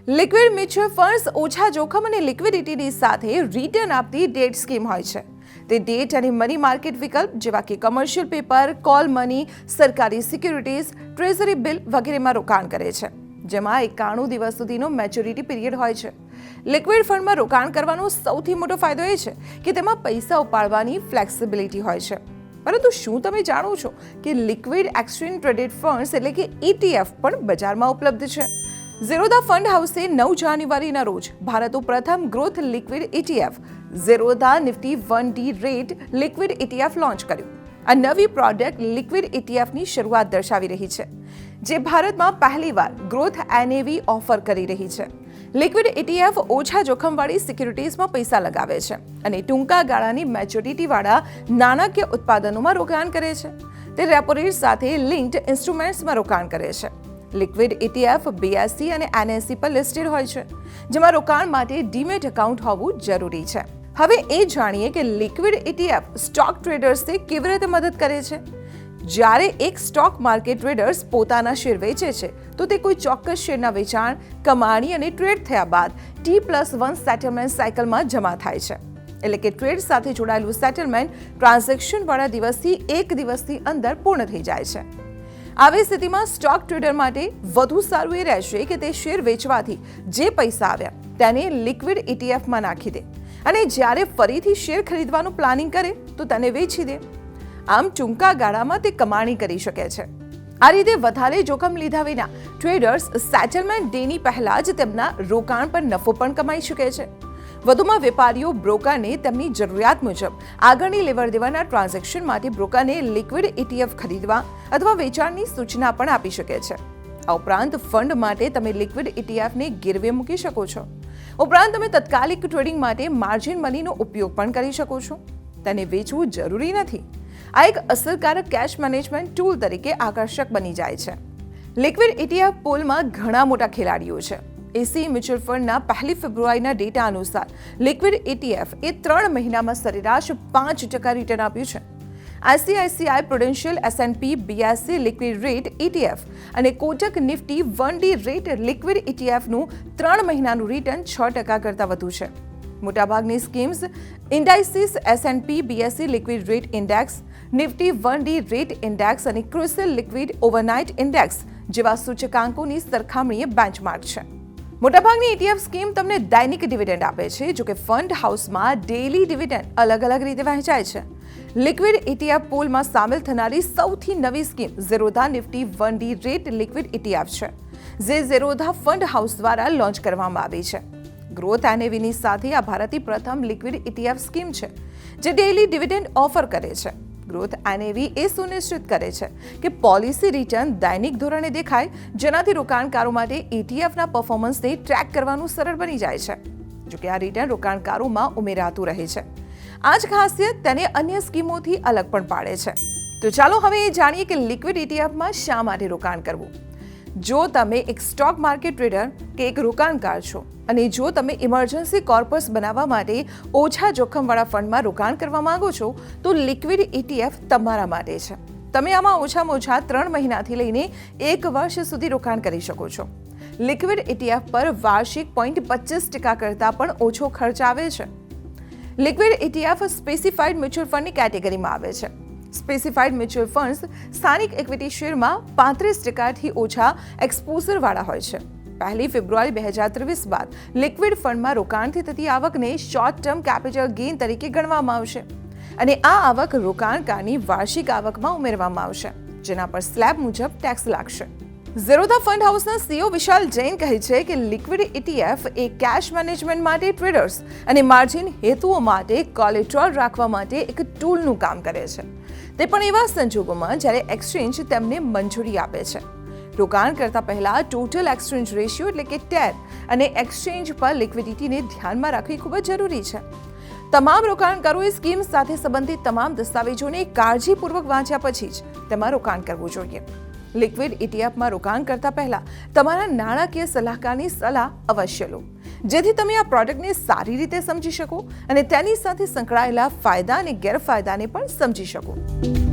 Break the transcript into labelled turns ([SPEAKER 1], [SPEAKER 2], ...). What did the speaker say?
[SPEAKER 1] Liquid mutual funds ઓછા જોખમ અને લિક્વિડિટીની સાથે રિટર્ન આપતી ડેટ સ્કીમ હોય છે. તે ડેટ અને મની માર્કેટ વિકલ્પ જેવા કે કમર્શિયલ પેપર, કોલ મની, સરકારી સિક્યુરિટીઝ, ટ્રેઝરી બિલ વગેરેમાં રોકાણ કરે છે, જેમાં 91 દિવસ સુધીનો મેચ્યોરિટી પીરિયડ હોય છે. લિક્વિડ ફંડમાં રોકાણ કરવાનો સૌથી મોટો ફાયદો એ છે કે તેમાં પૈસા ઉપાડવાની ફ્લેક્સિબિલિટી હોય છે. પરંતુ શું તમે જાણો છો કે લિક્વિડ એક્સચેન્જ ટ્રેડેડ ફંડ્સ એટલે કે ETF પણ બજારમાં ઉપલબ્ધ છે? ઝેરોધા ફંડ હાઉસે 9 જાન્યુઆરીના રોજ ભારતનું પ્રથમ growth liquid ETF Zerodha Nifty 1D rate liquid ETF launch કર્યું. આ નવી પ્રોડક્ટ લિક્વિડ ETFની શરૂઆત દર્શાવી રહી છે, જે ભારતમાં પહેલીવાર ગ્રોથ NAV ઓફર કરી રહી છે. લિક્વિડ ETF ઓછા જોખમવાળી સિક્યુરિટીઝમાં પૈસા લગાવે છે અને ટૂંકા ગાળાની મેચ્યોરિટીવાળા નાણાકીય ઉત્પાદનોમાં રોકાણ કરે છે. તે રેપો રેટ સાથે લિંક્ડ ઇન્સ્ટ્રુમેન્ટ્સમાં રોકાણ કરે છે. લિક્વિડ ETF BSE અને NSE પર લિસ્ટેડ હોય છે, જેમાં રોકાણ માટે ડીમેટ એકાઉન્ટ હોવું જરૂરી છે. હવે એ જાણીએ કે લિક્વિડ ETF સ્ટોક ટ્રેડર્સને કેવી રીતે મદદ કરે છે. જ્યારે એક સ્ટોક માર્કેટ ટ્રેડર્સ પોતાના શેર વેચે છે, તો તે કોઈ ચોક્કસ શેરના વેચાણ, કમાણી અને ટ્રેડ થયા બાદ T+1 સેટલમેન્ટ સાયકલમાં જમા થાય છે. એટલે કે ટ્રેડ સાથે જોડાયેલું સેટલમેન્ટ ટ્રાન્ઝેક્શનવાળા દિવસથી 1 દિવસની અંદર પૂર્ણ થઈ જાય છે. આવી સ્થિતિમાં સ્ટોક ટ્રેડર માટે વધુ સારું એ રહેશે કે તે શેર વેચવાથી જે પૈસા આવ્યા તેને લિક્વિડ ETFમાં નાખી દે અને જ્યારે ફરીથી શેર ખરીદવાનું પ્લાનિંગ કરે તો તેને વેચી દે. આમ ટૂંકા ગાળામાં તે કમાણી કરી શકે છે. આ રીતે વધારે જોખમ લીધા વિના ટ્રેડર્સ સેટલમેન્ટ ડેની પહેલા જ તેમના રોકાણ પર નફો પણ કમાઈ શકે છે. વધુમાં વેપારીઓ બ્રોકરને તેમની જરૂરિયાત મુજબ આગળની લેવડ દેવડના ટ્રાન્ઝેક્શન માટે બ્રોકરને લિક્વિડ ETF ખરીદવા અથવા વેચાણની સૂચના પણ આપી શકે છે. આ ઉપરાંત ફંડ માટે તમે લિક્વિડ ETFને ગીરવે મૂકી શકો છો. ઉપરાંત તમે તત્કાલિક ટ્રેડિંગ માટે માર્જિન મનીનો ઉપયોગ પણ કરી શકો છો. તેને વેચવું જરૂરી નથી. આ એક અસરકારક કેશ મેનેજમેન્ટ ટૂલ તરીકે આકર્ષક બની જાય છે. લિક્વિડ ETF પૂલમાં ઘણા મોટા ખેલાડીઓ છે. એસી મ્યુચ્યુઅલ ફંડના 1 ફેબ્રુઆરીના ડેટા અનુસાર લિક્વિડ ETF એ 3 મહિનામાં સરેરાશ 5% રિટર્ન આપ્યું છે. ICICI prudential S&P BSE liquid rate ETF અને Kotak Nifty 1D rate liquid ETFનું 3 મહિનાનું રિટર્ન 6% કરતાં વધુ છે. મોટાભાગની schemes indices S&P BSE liquid rate index, Nifty 1D rate index અને ક્રિસિલ લિક્વિડ ઓવરનાઇટ ઇન્ડેક્સ જેવા સૂચકાંકોની સરખામણીએ બેન્ચમાર્ક છે. મોટાભાગની ETF સ્કીમ તમને દૈનિક ડિવિડન્ડ આપે છે, જો કે ફંડ હાઉસમાં ડેઇલી ડિવિડન્ડ અલગ અલગ રીતે વહેંચાય છે. લિક્વિડ ETF પૂલમાં સામેલ થનારી સૌથી નવી scheme Zerodha Nifty 1D rate liquid ETF છે, જે ઝેરોધા ફંડ હાઉસ દ્વારા લોન્ચ કરવામાં આવી છે. ગ્રોથ NAVની સાથે આ ભારતની પ્રથમ લિક્વિડ ETF સ્કીમ છે, જે ડેઇલી ડિવિડન્ડ ઓફર કરે છે. ગ્રોથ NAV એ સુનિશ્ચિત કરે છે કે પોલિસી રિટર્ન દૈનિક ધોરણે દેખાય, જેનાથી રોકાણકારો માટે ETFના પરફોર્મન્સને ટ્રેક કરવાનું સરળ બની જાય છે. જોકે આ રિટર્ન રોકાણકારોમાં ઉમેરાતું રહે છે. આ જ ખાસિયત તેને અન્ય સ્કીમોથી અલગ પણ પાડે છે. તો ચાલો હવે એ જાણીએ કે લિક્વિડ ETFમાં શા માટે રોકાણ કરવું. જો તમે એક સ્ટોક માર્કેટ ટ્રેડર કે એક રોકાણકાર છો અને જો તમે ઇમરજન્સી કોર્પસ બનાવવા માટે ઓછા જોખમવાળા ફંડમાં રોકાણ કરવા માંગો છો, તો લિક્વિડ ETF તમારા માટે છે. તમે આમાં ઓછામાં ઓછા 3 મહિનાથી લઈને 1 વર્ષ સુધી રોકાણ કરી શકો છો. લિક્વિડ ETF પર વાર્ષિક 0.25% કરતાં પણ ઓછો ખર્ચ આવે છે. લિક્વિડ ETF સ્પેસિફાઈડ મ્યુચ્યુઅલ ફંડની કેટેગરીમાં આવે છે. સ્પેસિફાઈડ મ્યુચ્યુઅલ ફંડ્સ સ્થાનિક ઇક્વિટી શેરમાં 35%થી ઓછા એક્સપોઝરવાળા હોય છે. 1 ફેબ્રુઆરી 2023 બાદ લિક્વિડ ફંડમાં રોકાણથી થતી આવકને શોર્ટ ટર્મ કેપિટલ ગેઇન તરીકે ગણવામાં આવશે અને આ આવક રોકાણકારની વાર્ષિક આવકમાં ઉમેરવામાં આવશે, જેના પર સ્લેબ મુજબ ટેક્સ લાગશે. ઝેરોધા ફંડ હાઉસના CEO વિશાલ જૈન કહે છે કે લિક્વિડ ETF એ કેશ મેનેજમેન્ટ માટે ટ્રેડર્સ અને માર્જિન હેતુઓ માટે કોલેટ્રલ રાખવા માટે એક ટૂલનું કામ કરે છે. તે પણ એવા સંજોગોમાં જ્યારે એક્સચેન્જ તેમને મંજૂરી આપે છે. રોકાણ કરતા પહેલા ટોટલ એક્સચેન્જ રેશિયો એટલે કે TER અને એક્સચેન્જ પર લિક્વિડિટીને ધ્યાનમાં રાખવી ખૂબ જ જરૂરી છે. તમામ રોકાણકારોએ સ્કીમ સાથે સંબંધિત તમામ દસ્તાવેજોને કાળજીપૂર્વક વાંચ્યા પછી જ તેમાં રોકાણ કરવું જોઈએ. લિક્વિડ ETFમાં રોકાણ કરતા પહેલા તમારા નાણાકીય સલાહકારની સલાહ અવશ્ય લો, જેથી તમે આ પ્રોડક્ટને સારી રીતે સમજી શકો અને તેની સાથે સંકળાયેલા ફાયદા અને ગેરફાયદાને પણ સમજી શકો.